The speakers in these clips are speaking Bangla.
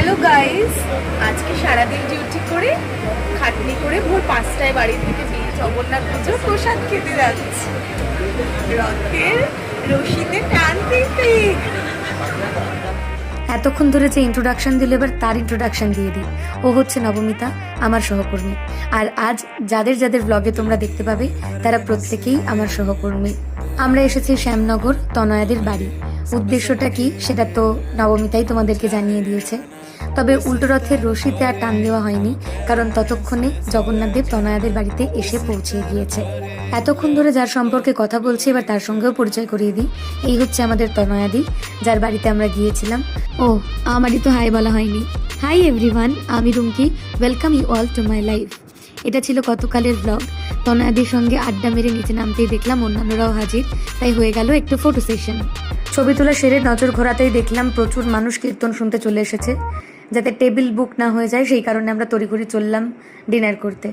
হ্যালো গাইস, আজকে সারাদিন ডিউটি করে খাটনি করে ভোর 5টায় বাড়ি থেকে বেরিয়ে জগন্নাথ পুজোর প্রসাদ খেতে যাচ্ছি। রথের রশিতে টান দিতে। এতক্ষণ ধরে যে ইন্ট্রোডাকশন দিল, এবার তার ইন্ট্রোডাকশন দিয়ে দিই। ও হচ্ছে নবমিতা, আমার সহকর্মী। আর আজ যাদের যাদের ব্লগে তোমরা দেখতে পাবে তারা প্রত্যেকেই আমার সহকর্মী। আমরা এসেছি শ্যামনগর তনয়াদের বাড়ি। উদ্দেশ্যটা কি সেটা তো নবমিতাই তোমাদেরকে জানিয়ে দিয়েছে। তবে উল্টো রথের রশিতে আর টান দেওয়া হয়নি, কারণ ততক্ষণে জগন্নাথদেব তনয়াদের বাড়িতে এসে পৌঁছে গিয়েছে। এতক্ষণ ধরে যার সম্পর্কে কথা বলছি, এবার তার সঙ্গেও পরিচয় করিয়ে দিই। এই হচ্ছে আমাদের তনয়াদি, যার বাড়িতে আমরা গিয়েছিলাম। ও, আমারই তো হাই বলা হয়নি। হাই এভরিওয়ান, আমি Rumki. Welcome you all to my life. এটা ছিল গতকালের ব্লগ। তনয়াদির সঙ্গে আড্ডা মেরে নিচে নামতেই দেখলাম অন্যান্যরাও হাজির, তাই হয়ে গেল একটু ফটো সেশন। ছবি তোলা সেরে নজর ঘোরাতেই দেখলাম প্রচুর মানুষ কীর্তন শুনতে চলে এসেছে। যাতে টেবিল বুক না হয়ে যায় সেই কারণে আমরা তড়িঘড়ি চললাম ডিনার করতে।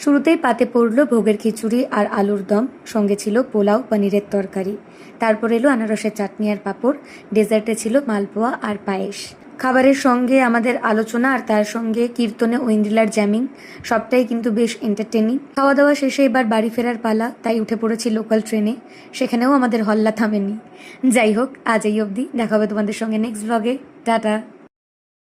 শুরুতেই পাতে পড়লো ভোগের খিচুড়ি আর আলুর দম, সঙ্গে ছিল পোলাও, পনিরের তরকারি। তারপর এলো আনারসের চাটনি আর পাঁপড়। ডেজার্টে ছিল মালপোয়া আর পায়েস। খাবারের সঙ্গে আমাদের আলোচনা আর তার সঙ্গে কীর্তনে ঐন্দ্রিলার জ্যামিং, সবটাই কিন্তু বেশ এন্টারটেনিং। খাওয়া দাওয়া শেষে এবার বাড়ি ফেরার পালা, তাই উঠে পড়েছি লোকাল ট্রেনে। সেখানেও আমাদের হল্লা থামেনি। যাই হোক, আজ এই অবধি। দেখা হবে তোমাদের সঙ্গে নেক্সট ব্লগে। টাটা।